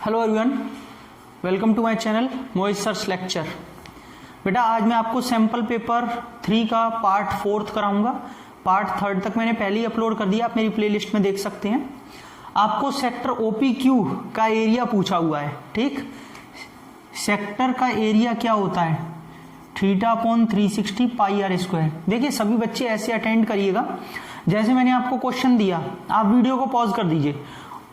Hello everyone, welcome to my channel Mohit search lecture. बेटा आज मैं आपको सैम्पल पेपर 3 का पार्ट 4 कराऊंगा। पार्ट 3 तक मैंने पहले ही अपलोड कर दिया, आप मेरी प्लेलिस्ट में देख सकते हैं। आपको सेक्टर OPQ का एरिया पूछा हुआ है, ठीक। सेक्टर का एरिया क्या होता है? θ/360 πr²। देखिए सभी बच्चे ऐसे अटेंड करिएगा, जैसे मैंने आपको क्वेश्चन दिया आप वीडियो को पॉज कर दीजिए,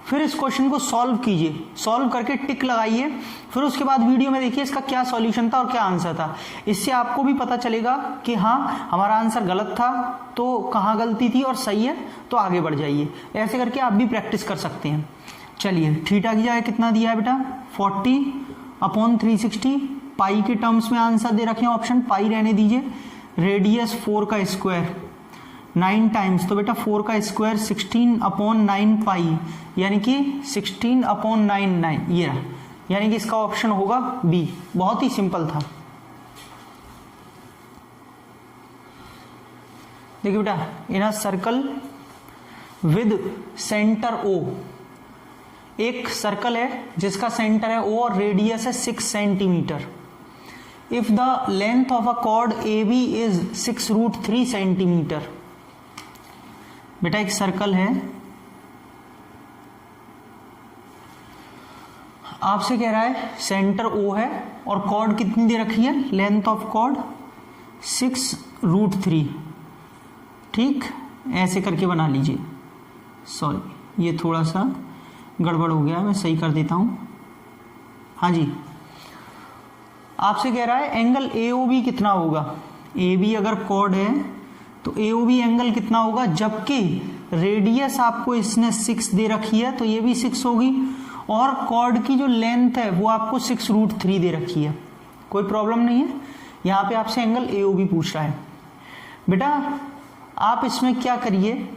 फिर इस क्वेश्चन को सॉल्व कीजिए, सॉल्व करके टिक लगाइए, फिर उसके बाद वीडियो में देखिए इसका क्या सॉल्यूशन था और क्या आंसर था। इससे आपको भी पता चलेगा कि हाँ हमारा आंसर गलत था तो कहाँ गलती थी और सही है तो आगे बढ़ जाइए। ऐसे करके आप भी प्रैक्टिस कर सकते हैं। चलिए थीटा की जगह कितना दिया है बेटा? 40/360। पाई के टर्म्स में आंसर दे रखे हैं, ऑप्शन पाई रहने दीजिए। रेडियस 4 का स्क्वायर 9 टाइम्स, तो बेटा 4 का स्क्वायर 16/9 पाई, यानी कि 16/9 ये रहा, यानी कि इसका ऑप्शन होगा बी। बहुत ही सिंपल था। देखिए बेटा, in a circle with centre O, एक सर्कल है जिसका सेंटर है O और रेडियस है 6 centimetre. If the length of a chord AB is 6√3 centimetre. बेटा एक सर्कल है, आपसे कह रहा है सेंटर O है और कॉर्ड कितनी दे रखी है? लेंथ ऑफ कॉर्ड 6√3, ठीक। ऐसे करके बना लीजिए। सॉरी ये थोड़ा सा गड़बड़ हो गया, मैं सही कर देता हूं। हाँ जी, आपसे कह रहा है एंगल AOB कितना होगा? AB अगर कॉर्ड है तो AOB एंगल कितना होगा? जबकि रेडियस आपको इसने 6 दे रखी है तो ये भी 6 होगी, और कॉर्ड की जो लेंथ है वो आपको 6√3 दे रखी है। कोई प्रॉब्लम नहीं है। यहाँ पे आपसे एंगल AOB पूछ रहा है। बेटा आप इसमें क्या करिए,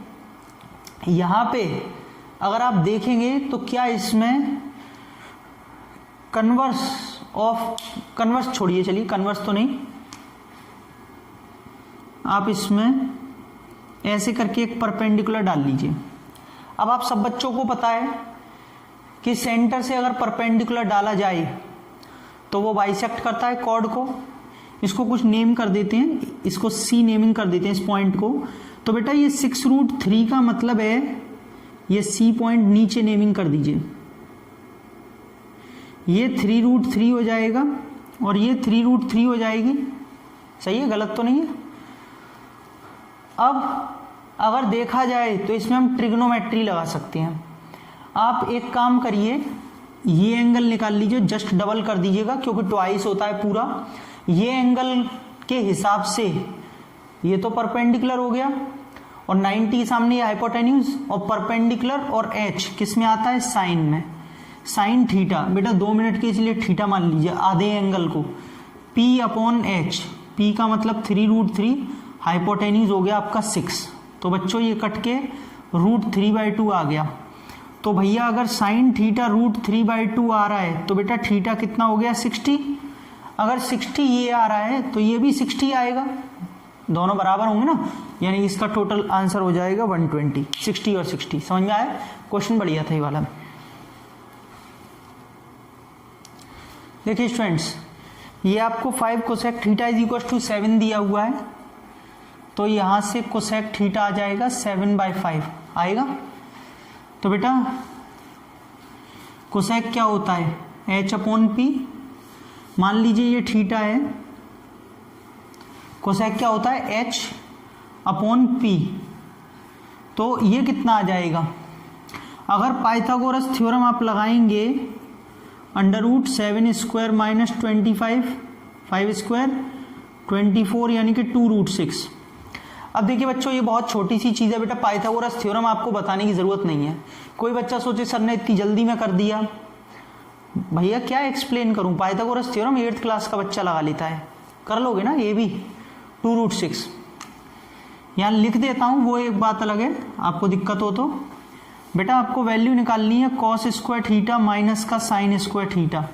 यहाँ पे अगर आप देखेंगे तो क्या इसमें कन्वर्स छोड़िए, चलिए कन्वर्स तो नहीं, आप इसमें ऐसे करके एक परपेंडिकुलर डाल लीजिए। अब आप सब बच्चों को पता है कि सेंटर से अगर परपेंडिकुलर डाला जाए तो वो बाइसेक्ट करता है कॉर्ड को। इसको कुछ नेम कर देते हैं, इसको C नेमिंग कर देते हैं इस पॉइंट को। तो बेटा ये 6√3 का मतलब है, ये C पॉइंट नीचे नेमिंग कर दीजिए, ये 3√3 हो जाएगा और ये 3√3 हो जाएगी। सही है, गलत तो नहीं है। अब अगर देखा जाए तो इसमें हम ट्रिग्नोमेट्री लगा सकते हैं। आप एक काम करिए, ये एंगल निकाल लीजिए, जस्ट डबल कर दीजिएगा क्योंकि ट्वाइस होता है पूरा। ये एंगल के हिसाब से ये तो परपेंडिकुलर हो गया और 90 सामने ये हाइपोटेन्यूज, और परपेंडिकुलर और H किस में आता है? साइन में। साइन थीटा, बेटा 2 मिनट के इसलिए थीटा मान लीजिए आधे एंगल को। P/H, P का मतलब 3√3, हाइपोटेन्यूज हो गया आपका 6। तो बच्चों ये कट के √3/2 आ गया। तो भैया अगर साइन थीटा √3/2 आ रहा है तो बेटा थीटा कितना हो गया? 60। अगर 60 ये आ रहा है तो ये भी 60 आएगा, दोनों बराबर होंगे ना, यानी इसका टोटल आंसर हो जाएगा 120। 60 और 60 समझ में आया? क्वेश्चन बढ़िया था ये वाला। देखिए स्टूडेंट्स, ये आपको 5 कोसेक थीटा = 7 दिया हुआ है, तो यहां से कोसेक थीटा आ जाएगा 7/5 आएगा। तो बेटा कोसेक क्या होता है? H/P। मान लीजिए ये थीटा है, कोसेक क्या होता है? H/P। तो ये कितना आ जाएगा? अगर पाइथागोरस थ्योरम आप लगाएंगे, √7² - 25, 5² 24, यानी कि 2√6। अब देखिए बच्चों, ये बहुत छोटी सी चीज़ है बेटा, पाइथागोरस थ्योरम आपको बताने की ज़रूरत नहीं है। कोई बच्चा सोचे सर ने इतनी जल्दी में कर दिया, भैया क्या एक्सप्लेन करूं? पाइथागोरस थ्योरम 8th क्लास का बच्चा लगा लेता है, कर लोगे ना ये भी। 2√6 यहाँ लिख देता हूँ, वो एक बात अलग है, आपको दिक्कत हो तो। बेटा आपको वैल्यू निकालनी है cos² थीटा माइनस का sin² थीटा।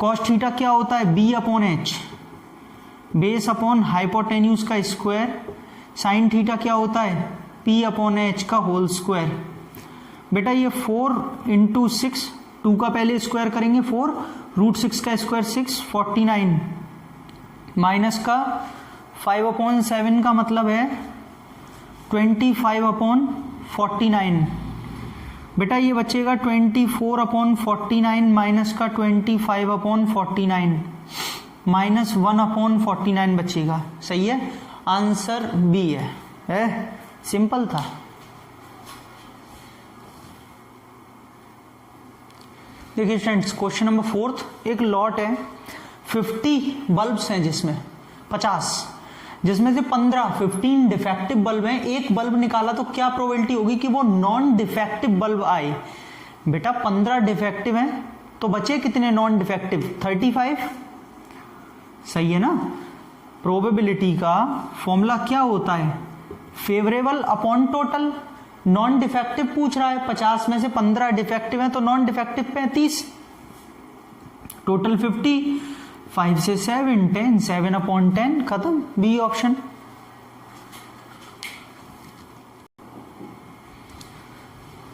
cos थीटा क्या होता है? B/H, बेस अपॉन हाइपोटेन्यूज का स्क्वायर। साइन थीटा क्या होता है? P/H का होल स्क्वायर। बेटा ये 4 × 6 2 का पहले स्क्वायर करेंगे 4, √6 का स्क्वायर 6, 49 माइनस का 5/7 का मतलब है 25/49। बेटा ये बचेगा 24/49 माइनस का 25/49 माइनस 1/49 बचेगा। सही है, आंसर बी है सिंपल था। देखिए स्टूडेंट्स, क्वेश्चन नंबर 4, एक लॉट है 50 बल्ब्स हैं जिसमें 50, जिसमें से 15 डिफेक्टिव बल्ब हैं। एक बल्ब निकाला तो क्या प्रोबेबिलिटी होगी कि वो नॉन डिफेक्टिव बल्ब आए? बेटा 15 डिफेक्टिव हैं तो बचे कितने नॉन डिफेक्टिव? 35। सही है ना। प्रोबेबिलिटी का फॉर्मूला क्या होता है? Favourable upon total. Non defective पूछ रहा है, 50 में से 15 डिफेक्टिव हैं तो नॉन डिफेक्टिव 35, टोटल 50, 5 से 7, 10, 7/10 खत्म। B option.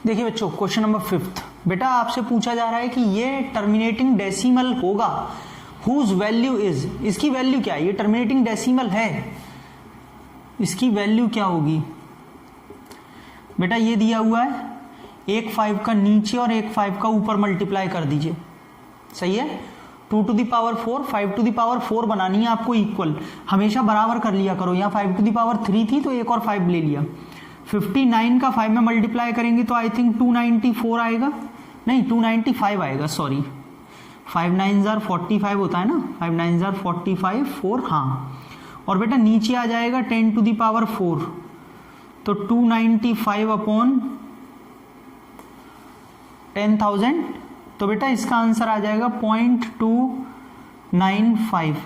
देखिए बच्चों, क्वेश्चन नंबर 5, बेटा आपसे पूछा जा रहा है कि ये टर्मिनेटिंग डेसिमल होगा, हुज वैल्यू इज, इसकी वैल्यू क्या है? ये टर्मिनेटिंग डेसिमल है, इसकी वैल्यू क्या होगी? बेटा ये दिया हुआ है, एक 5 का नीचे और एक 5 का ऊपर मल्टीप्लाई कर दीजिए। सही है, 2 to the power 4, 5 to the power 4 बनानी है आपको इक्वल, हमेशा बराबर कर लिया करो। यहाँ 5 to the power 3 थी तो एक और 5 ले लिया। 59 का 5 में मल्टीप्लाई करेंगे तो आई थिंक 294 आएगा, नहीं 295 आएगा, सॉरी 5 9 45 होता है ना, 5 9 45 4, हाँ। और बेटा नीचे आ जाएगा 10 to the power 4, तो 295/10,000, तो बेटा इसका आंसर आ जाएगा 0.295।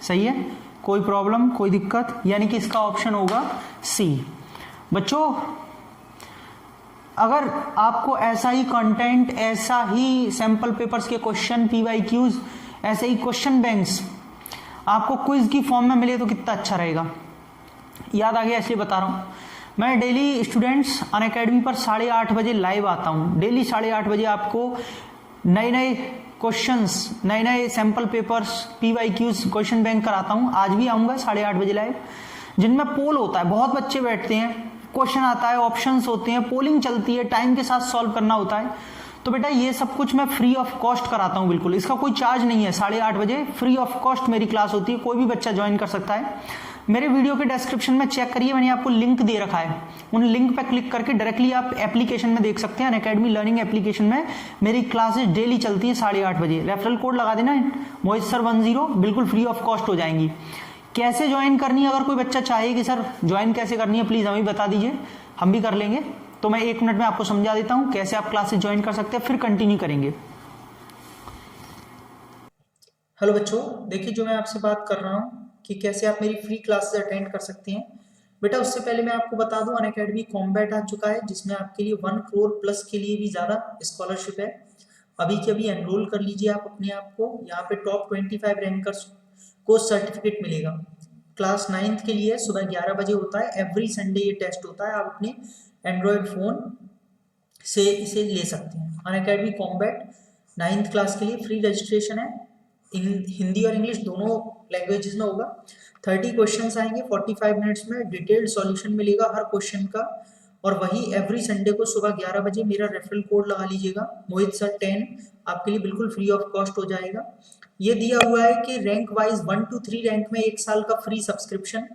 सही है, कोई प्रॉब्लम, कोई दिक्कत? यानी कि इसका ऑप्शन होगा सी। बच्चों अगर आपको ऐसा ही कंटेंट, ऐसा ही सैंपल पेपर्स के क्वेश्चन, PYQs, ऐसे ही क्वेश्चन बैंक्स आपको क्विज की फॉर्म में मिले तो कितना अच्छा रहेगा। याद आ गया, इसलिए बता रहा हूं। मैं डेली स्टूडेंट्स अनअकैडमी पर 8:30 बजे लाइव आता हूं। डेली 8:30 बजे आपको नए नए क्वेश्चंस, नए नए sample papers, PYQs, question bank कराता हूं। आज भी आऊंगा 8:30 बजे लाइव, जिनमें पोल होता है, बहुत बच्चे बैठते हैं, क्वेश्चन आता है, ऑप्शंस होते हैं, पोलिंग चलती है, टाइम के साथ सॉल्व करना होता है। तो बेटा ये सब कुछ मैं फ्री ऑफ कॉस्ट कराता हूं, बिल्कुल इसका कोई चार्ज नहीं है। 8:30 बजे फ्री ऑफ कॉस्ट मेरी क्लास होती है, कोई भी बच्चा ज्वाइन कर सकता है। मेरे वीडियो के डिस्क्रिप्शन में चेक करिए, मैंने आपको लिंक दे रखा है, उन लिंक पे क्लिक करके डायरेक्टली आप एप्लीकेशन में देख सकते हैं। अनअकैडमी लर्निंग एप्लीकेशन में मेरी क्लासेस डेली चलती हैं 8:30 बजे। रेफरल कोड लगा देना मोहित सर 10, बिल्कुल फ्री ऑफ कॉस्ट हो जाएंगी। कैसे ज्वाइन करनी है, अगर कोई बच्चा चाहे कि सर ज्वाइन कैसे करनी है, प्लीज हमें बता दीजिए, हम भी कर लेंगे। तो मैं 1 मिनट में आपको समझा देता हूं कैसे आप क्लासेस ज्वाइन कर सकते हैं, फिर कंटिन्यू करेंगे। हेलो बच्चों, देखिए जो मैं आपसे बात कर रहा हूं कि कैसे आप मेरी फ्री क्लासेस अटेंड कर सकते हैं। बेटा उससे पहले मैं आपको बता दूं, अनअकैडमी कॉम्बैट आ चुका है, जिसमें आपके लिए 1 करोड़ प्लस के लिए भी ज़्यादा स्कॉलरशिप है। अभी के अभी एनरोल कर लीजिए आप अपने आप को। यहाँ पे टॉप 25 रैंकर्स को सर्टिफिकेट मिलेगा। क्लास 9th के लिए सुबह 11 बजे होता है, एवरी संडे ये टेस्ट होता है। आप अपने एंड्रॉयड फ़ोन से इसे ले सकते हैं। अनअकैडमी कॉम्बैट 9th क्लास के लिए फ्री रजिस्ट्रेशन है, हिंदी और इंग्लिश दोनों लैंग्वेजेस में होगा। 30 क्वेश्चंस आएंगे 45 मिनट्स में, डिटेल्ड सॉल्यूशन मिलेगा हर क्वेश्चन का। और वही एवरी संडे को सुबह 11 बजे मेरा रेफरल कोड लगा लीजिएगा, मोहित सर 10, आपके लिए बिल्कुल फ्री ऑफ कॉस्ट हो जाएगा। ये दिया हुआ है कि रैंक वाइज 1 to 3 रैंक में 1 साल का फ्री सब्सक्रिप्शन,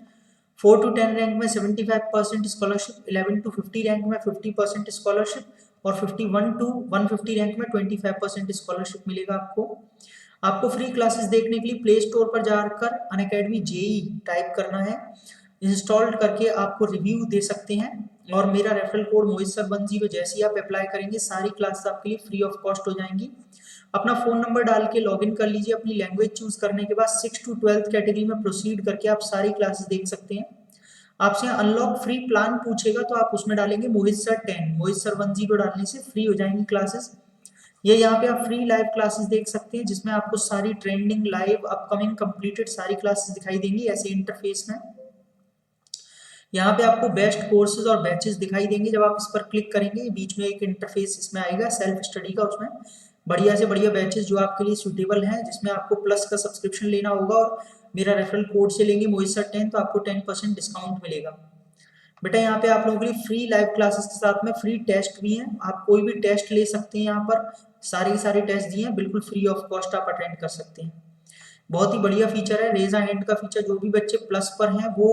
4 to 10 रैंक में 75% स्कॉलरशिप, 11 to 50 रैंक में 50% स्कॉलरशिप, और 51 to 150 रैंक में 25% स्कॉलरशिप मिलेगा आपको फ्री क्लासेस देखने के लिए प्ले स्टोर पर जाकर अनअकैडमी जेई टाइप करना है, इंस्टॉल करके आपको रिव्यू दे सकते हैं। और मेरा रेफरल कोड मोहित सर 10, जैसे ही आप अप्लाई करेंगे सारी क्लासेस आपके लिए फ्री ऑफ कॉस्ट हो जाएंगी। अपना फोन नंबर डाल के लॉगिन कर लीजिए, अपनी लैंग्वेज चूज करने के बाद 6 to 12th कैटेगरी में प्रोसीड करके आप सारी क्लासेस देख सकते हैं। आपसे अनलॉक फ्री प्लान पूछेगा तो आप उसमें डालेंगे मोहित सर 10, मोहित सर 10 डालने से फ्री हो जाएंगी क्लासेस। ये यहाँ पे आप फ्री लाइव क्लासेस देख सकते हैं, जिसमें आपको सारी ट्रेंडिंग, लाइव, अपकमिंग, कंप्लीटेड सारी क्लासेस दिखाई देंगी ऐसे इंटरफेस में। यहाँ पे आपको बेस्ट कोर्सेज और बैचेस दिखाई देंगे। जब आप इस पर क्लिक करेंगे बीच में एक इंटरफेस इसमें आएगा सेल्फ स्टडी का, उसमें बढ़िया से बढ़िया बैचेस जो आपके लिए सूटेबल हैं, जिसमें आपको प्लस का सब्सक्रिप्शन लेना होगा और मेरा रेफरल कोड से लेंगे मोहित सर 10 तो आपको 10% डिस्काउंट मिलेगा। बेटा यहाँ पे आप लोगों के लिए फ्री लाइव क्लासेस के साथ में फ्री टेस्ट भी हैं, आप कोई भी टेस्ट ले सकते हैं। यहाँ पर सारे के सारे टेस्ट दिए हैं, बिल्कुल फ्री ऑफ कॉस्ट आप अटेंड कर सकते हैं। बहुत ही बढ़िया फीचर है रेज हैंड का फीचर। जो भी बच्चे प्लस पर हैं वो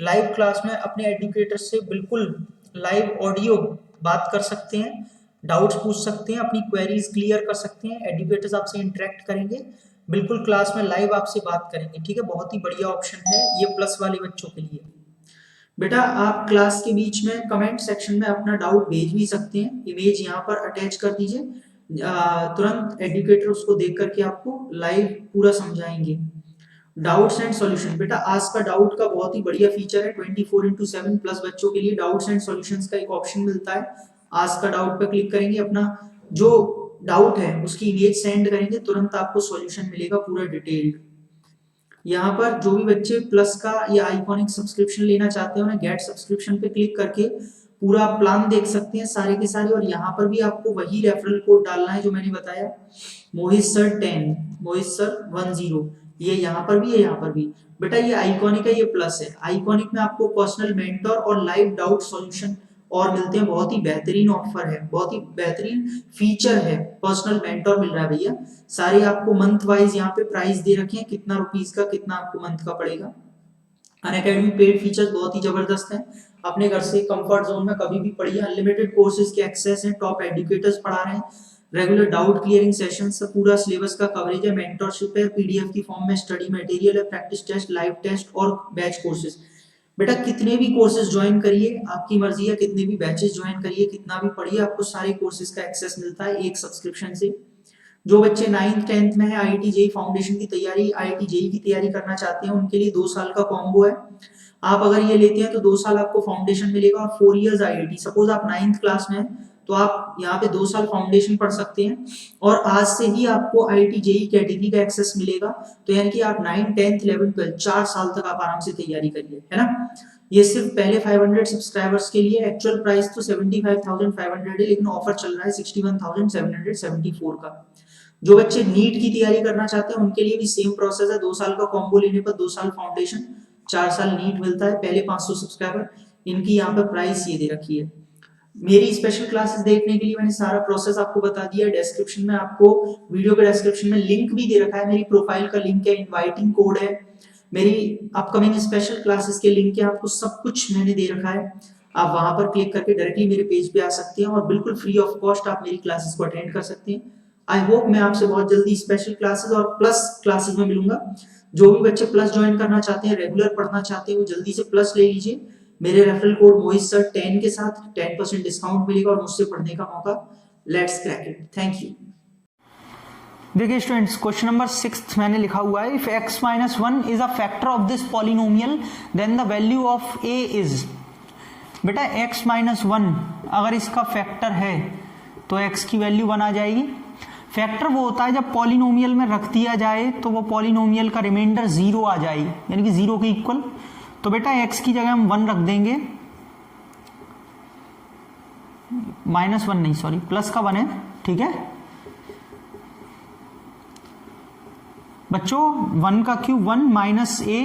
लाइव क्लास में अपने एडुकेटर से बिल्कुल लाइव ऑडियो बात कर सकते हैं, डाउट्स पूछ सकते हैं, अपनी क्वेरीज क्लियर कर सकते हैं, एडुकेटर्स आपसे इंटरेक्ट करेंगे, बिल्कुल क्लास में लाइव आपसे बात करेंगे। ठीक है, बहुत ही बढ़िया ऑप्शन है ये प्लस वाले बच्चों के लिए। बेटा आप क्लास के बीच में कमेंट सेक्शन में अपना डाउट भेज भी सकते हैं, इमेज यहाँ पर अटैच कर दीजिए, तुरंत एडुकेटर उसको देख करके आपको लाइव पूरा समझाएंगे। डाउट्स एंड सॉल्यूशन, बेटा आज का डाउट का बहुत ही बढ़िया फीचर है। 24/7 प्लस बच्चों के लिए डाउट्स एंड सॉल्यूशंस का एक ऑप्शन मिलता है। आज का डाउट पर क्लिक करेंगे, अपना जो डाउट है उसकी इमेज सेंड करेंगे, तुरंत आपको सॉल्यूशन मिलेगा पूरा डिटेल्ड। यहाँ पर जो भी बच्चे प्लस का या आइकॉनिक सब्सक्रिप्शन लेना चाहते हैं उन्हें गेट सब्सक्रिप्शन पे क्लिक करके पूरा प्लान देख सकते हैं सारे के सारे। और यहाँ पर भी आपको वही रेफरल कोड डालना है जो मैंने बताया, मोहित सर 10, मोहित सर 10। ये यहाँ पर भी है, यहाँ पर भी। बेटा ये आइकॉनिक है, ये प्लस है। आइकॉनिक में आपको पर्सनल मेंटर और लाइव डाउट सॉल्यूशन और मिलते हैं। बहुत ही बेहतरीन ऑफर है, बहुत ही बेहतरीन फीचर है। पर्सनल मेंटर मिल रहा है भैया। सारे आपको मंथ वाइज यहाँ पे प्राइस दे रखे हैं, कितना रुपीस का कितना आपको मंथ का पड़ेगा। अनअकैडमी पेड फीचर्स बहुत ही जबरदस्त हैं। अपने घर से कंफर्ट जोन में कभी भी पढ़िए। अनलिमिटेड कोर्सेज के एक्सेस हैं, टॉप एडुकेटर्स पढ़ा रहे हैं, रेगुलर डाउट क्लियरिंग सेशंस, पूरा सिलेबस का कवरेज है, मेंटरशिप है, पीडीएफ की फॉर्म में स्टडी मटेरियल है, प्रैक्टिस टेस्ट, लाइव टेस्ट और बैच कोर्सेज। बेटा कितने भी कोर्सेज ज्वाइन करिए, आपकी मर्जी है, कितने भी बैचेस ज्वाइन करिए, कितना भी पढ़िए, आपको सारे कोर्सेज का एक्सेस मिलता है एक सब्सक्रिप्शन से। जो बच्चे 9th 10th में है, आईआईटी जेईई फाउंडेशन की तैयारी, आईआईटी जेईई की तैयारी करना चाहते हैं, उनके लिए 2 साल का कॉम्बो है। आप अगर ये लेते हैं तो 2 साल आपको फाउंडेशन मिलेगा और 4 इयर्स आईआईटी। सपोज आप 9th क्लास में हैं तो आप यहाँ पे 2 साल फाउंडेशन पढ़ सकते हैं और आज से ही आपको आईआईटी जेईई कैटेगरी का एक्सेस मिलेगा। तो यानी कि आप 9, 10, 11, 12 4 साल तक आप आराम से तैयारी करिए, है ना। ये सिर्फ पहले 500 सब्सक्राइबर्स के लिए। एक्चुअल प्राइस तो 75,500 है, लेकिन ऑफर चल रहा है 61,774 का। जो बच्चे नीट की तैयारी करना चाहते हैं उनके लिए भी सेम प्रोसेस है। 2 साल का कॉम्बो लेने पर 2 साल फाउंडेशन, 4 साल नीट मिलता है। पहले 500 सब्सक्राइबर, इनकी यहाँ पर प्राइस ये दे रखी है। मेरी स्पेशल क्लासेस देखने के लिए मैंने सारा प्रोसेस आपको बता दिया है। डिस्क्रिप्शन में आपको, वीडियो के डिस्क्रिप्शन में लिंक भी दे रखा है, मेरी प्रोफाइल का लिंक है, इनवाइटिंग कोड है, मेरी अपकमिंग स्पेशल क्लासेस के लिंक है, आपको सब कुछ मैंने दे रखा है। आप वहां पर क्लिक करके डायरेक्टली मेरे पेज पे आ सकते हैं और बिल्कुल फ्री ऑफ कॉस्ट आप मेरी क्लासेस को अटेंड कर सकते हैं। आई होप मैं आपसे बहुत जल्दी स्पेशल क्लासेस और प्लस क्लासेस में मिलूंगा। जो भी बच्चे प्लस ज्वाइन करना चाहते हैं, रेगुलर पढ़ना चाहते हैं, वो जल्दी से प्लस ले लीजिए। मेरे रेफरल कोड मोहित सर 10 के साथ 10% डिस्काउंट मिलेगा और मुझसे पढ़ने का मौका। Let's crack it. Thank you. देखिए स्टूडेंट्स, क्वेश्चन नंबर 6 मैंने लिखा हुआ है, if x - 1 is a factor of this polynomial then the value of a is. बेटा x - 1 अगर इसका फैक्टर है तो x की वैल्यू 1 आ जाएगी। फैक्टर वो होता है जब पॉलिनोमियल में रख दिया जाए तो वो पॉलिनोमियल का रिमाइंडर 0 आ जाए, यानी कि 0 के इक्वल। तो बेटा x की जगह हम 1 रख देंगे, -1 नहीं, सॉरी प्लस का 1 है, ठीक है बच्चों। 1 का क्यूब 1 माइनस a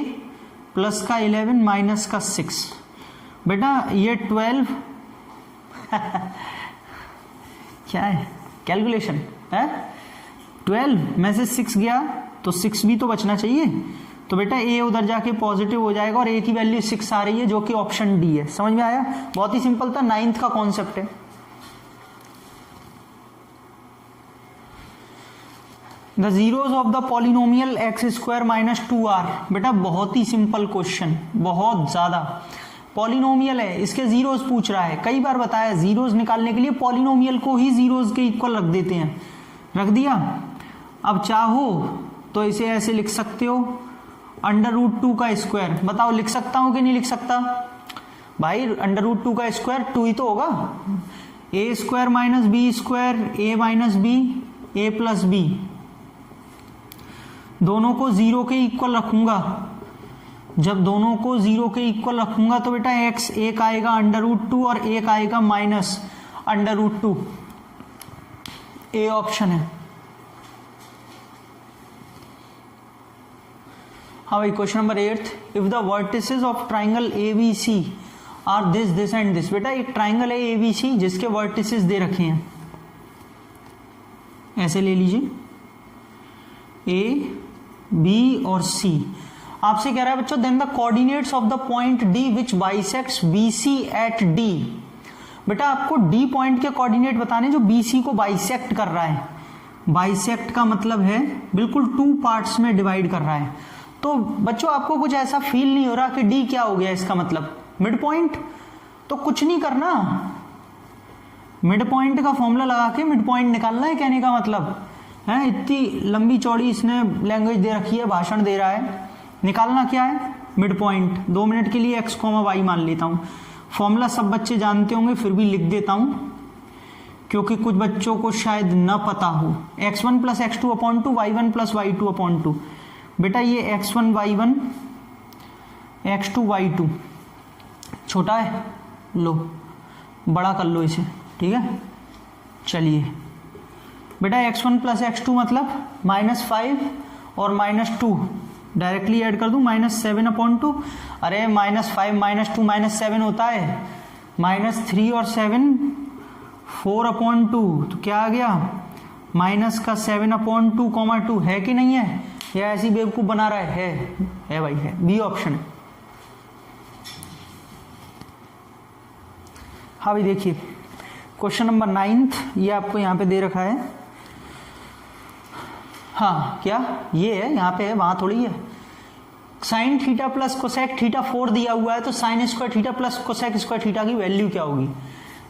प्लस का 11 माइनस का 6। बेटा ये 12 क्या है, कैलकुलेशन है। 12 में से 6 गया तो 6 भी तो बचना चाहिए। तो बेटा a उधर जाके पॉजिटिव हो जाएगा और a की वैल्यू 6 आ रही है, जो कि ऑप्शन डी है। समझ में आया, बहुत ही सिंपल था, 9th का कॉन्सेप्ट है। The zeros of the polynomial x² - 2r। बेटा बहुत ही सिंपल क्वेश्चन, बहुत ज्यादा। पॉलिनोमियल है, इसके जीरोज पूछ रहा है। कई बार बताया, जीरोज निकालने के लिए पॉलिनोमियल को ही जीरोज के इक्वल रख देते हैं, रख दिया। अब चाहो तो इसे ऐसे लिख सकते हो, √2 का स्क्वायर। बताओ लिख सकता हूं कि नहीं लिख सकता भाई? √2 का स्क्वायर 2 ही तो होगा। a² - b², a - b, a + b, दोनों को 0 के इक्वल रखूंगा। जब दोनों को 0 के इक्वल रखूंगा तो बेटा x एक आएगा √2 और एक आएगा -√2। ए ऑप्शन है, हाँ भाई, question number 8, if the vertices of triangle ABC are this this and this. बेटा एक ट्राइंगल है ABC जिसके वर्टिसेस दे रखे हैं, ऐसे ले लीजिए A, B और C। आपसे कह रहा है बच्चों, then the coordinates of the point D which bisects BC at D। बेटा आपको D पॉइंट के कोऑर्डिनेट बताने जो BC को बाइसेक्ट कर रहा है। बाइसेक्ट का मतलब है बिल्कुल 2 पार्ट्स में डिवाइड कर रहा है। तो बच्चों आपको कुछ ऐसा फील नहीं हो रहा कि D क्या हो गया, इसका मतलब मिड पॉइंट? तो कुछ नहीं करना, मिड पॉइंट का फॉर्मूला लगा के मिड पॉइंट निकालना है, कहने का मतलब है। इतनी लंबी चौड़ी इसने लैंग्वेज दे रखी है, भाषण दे रहा है, निकालना क्या है? Mid point. 2 मिनट के लिए x, y मान लेता हूँ। फॉर्मूला सब बच्चे जानते होंगे, फिर भी लिख देता हूँ क्योंकि कुछ बच्चों को शायद न पता हो। x1 plus x2 upon 2, y1 plus y2 upon 2। बेटा ये x1 y1, x2 y2 छोटा है, लो बड़ा कर लो इसे, ठीक है। चलिए बेटा x1 प्लस x2 मतलब -5 और -2 डायरेक्टली ऐड कर दूं, -7 अपॉन 2। अरे -5 -2 -7 होता है, -3 और 7 4 अपॉन 2, तो क्या आ गया -7 अपॉन 2, है कि नहीं है? या ऐसी बेवकूफ बना रहा है भाई, है। बी ऑप्शन है। हाँ भाई देखिए क्वेश्चन नंबर 9 ये आपको यहाँ पे दे रखा है। हाँ क्या ये है, यहाँ पे है, वहां थोड़ी है। Sine theta plus cosec theta 4 दिया हुआ है, तो sine square theta plus cosec square theta की वैल्यू क्या होगी?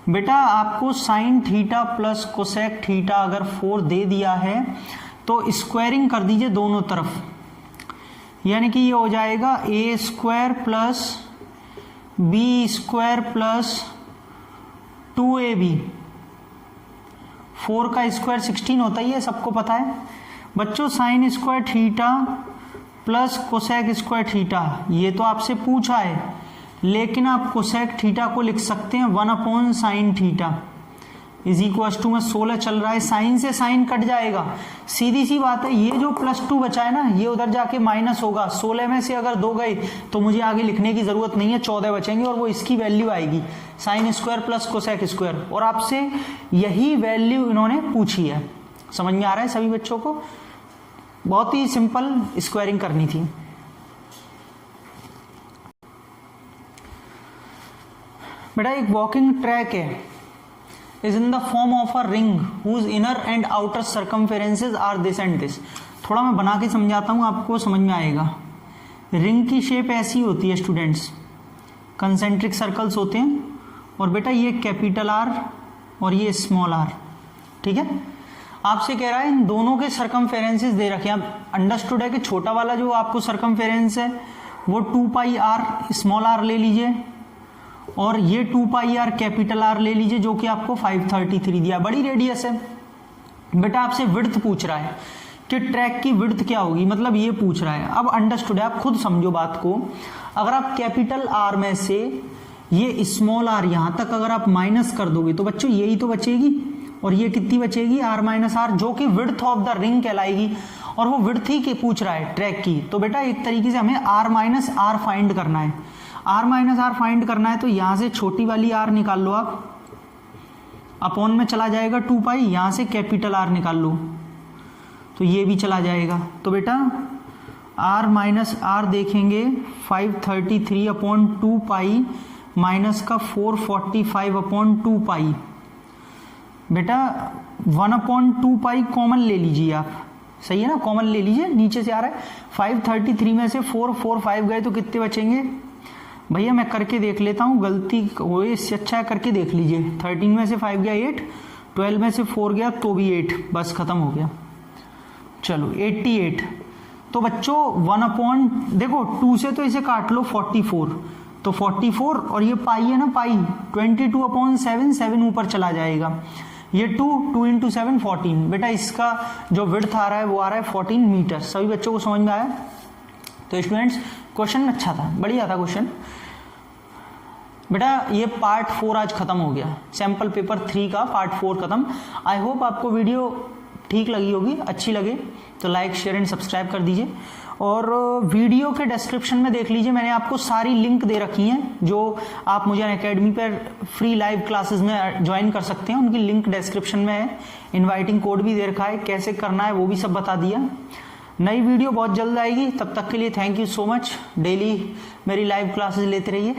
बेटा आपको sine theta plus cosec theta अगर 4 दे दिया है तो स्क्वायरिंग कर दीजिए दोनों तरफ, यानी कि ये हो जाएगा a square plus b square plus 2ab। 4 का स्क्वायर 16 होता ही है, सबको पता है बच्चों। Sine square theta plus cosec square theta ये तो आपसे पूछा है, लेकिन आप कोसेक थीटा को लिख सकते हैं 1 upon sine theta is equal to में 16 चल रहा है, साइन से साइन कट जाएगा, सीधी सी बात है। ये जो +2 बचा है ना, ये उधर जाके माइनस होगा। 16 में से अगर 2 गए तो मुझे आगे लिखने की जरूरत नहीं है, 14 बचेंगे और वो इसकी वैल्यू आएगी, sine square plus cosec square. और आपसे यही वैल्यू इन्होंने पूछी है। समझ में आ रहा है सभी बच्चों को? बहुत ही सिंपल स्क्वायरिंग करनी थी। बेटा एक वॉकिंग ट्रैक है, is in the form of a ring whose inner and outer circumferences are this and this। थोड़ा मैं बना के समझाता हूँ, आपको समझ में आएगा। रिंग की शेप ऐसी होती है स्टूडेंट्स, कंसेंट्रिक सर्कल्स होते हैं, और बेटा ये कैपिटल R और ये स्मॉल r, ठीक है। आपसे कह रहा है इन दोनों के सर्कमफेरेंसेस दे रखे हैं। आप अंडरस्टूड है कि छोटा वाला जो आपको सर्कमफेरेंस है वो 2 पाई r स्मॉल r ले लीजिए, और ये 2 पाई r कैपिटल R ले लीजिए, जो कि आपको 533 दिया। बड़ी रेडियस है। बेटा आपसे विड्थ पूछ रहा है कि ट्रैक की विड्थ क्या होगी, मतलब ये पूछ रहा है। अब अंडरस्टूड है, आप खुद समझो बात को। अगर आप कैपिटल R में से ये स्मॉल r यहां तक अगर आप माइनस कर दोगे तो बच्चों यही तो बचेगी, और ये कितनी बचेगी r माइनस r, जो कि विड्थ ऑफ द रिंग कहलाएगी। और वो विड्थ ही के पूछ रहा है ट्रैक की। तो बेटा एक तरीके से हमें r माइनस r फाइंड करना है। r माइनस r फाइंड करना है तो यहां से छोटी वाली r निकाल लो आप, अपॉन में चला जाएगा 2 पाई, यहां से कैपिटल R निकाल लो तो ये भी चला जाएगा। तो बेटा r माइनस r देखेंगे 533 अपॉन 2 पाई माइनस का 445 अपॉन 2 पाई। बेटा 1 अपॉन 2 पाई कॉमन ले लीजिए आप, सही है ना, कॉमन ले लीजिए, नीचे से आ रहा है। 533 में से 445 गए तो कितने बचेंगे? भैया मैं करके देख लेता हूँ, गलती हो इससे अच्छा है करके देख लीजिए। 13 में से 5 गया 8, 12 में से 4 गया तो भी 8, बस खत्म हो गया। चलो 88। तो बच्चों 1 अपॉन देखो 2 से तो इसे काट लो 44, तो 44 और ये पाई है ना पाई, 22 अपॉन 7, 7 ऊपर चला जाएगा। ये 2 इंटू 7 14। बेटा इसका जो विड्थ आ रहा है वो आ रहा है 14 मीटर। सभी बच्चों को समझ में आया? तो स्टूडेंट्स क्वेश्चन अच्छा था, बढ़िया था क्वेश्चन। बेटा ये पार्ट 4 आज खत्म हो गया, सैंपल पेपर 3 का पार्ट 4 खत्म। आई होप आपको वीडियो ठीक लगी होगी, अच्छी लगे तो लाइक शेयर एंड सब्सक्राइब कर दीजिए। और वीडियो के डिस्क्रिप्शन में देख लीजिए, मैंने आपको सारी लिंक दे रखी हैं जो आप मुझे अनअकैडमी पर फ्री लाइव क्लासेस में ज्वाइन कर सकते हैं, उनकी लिंक डिस्क्रिप्शन में है। इनवाइटिंग कोड भी दे रखा है, कैसे करना है वो भी सब बता दिया। नई वीडियो बहुत जल्द आएगी, तब तक के लिए thank you so much. Daily मेरी लाइव क्लासेस लेते रहिए।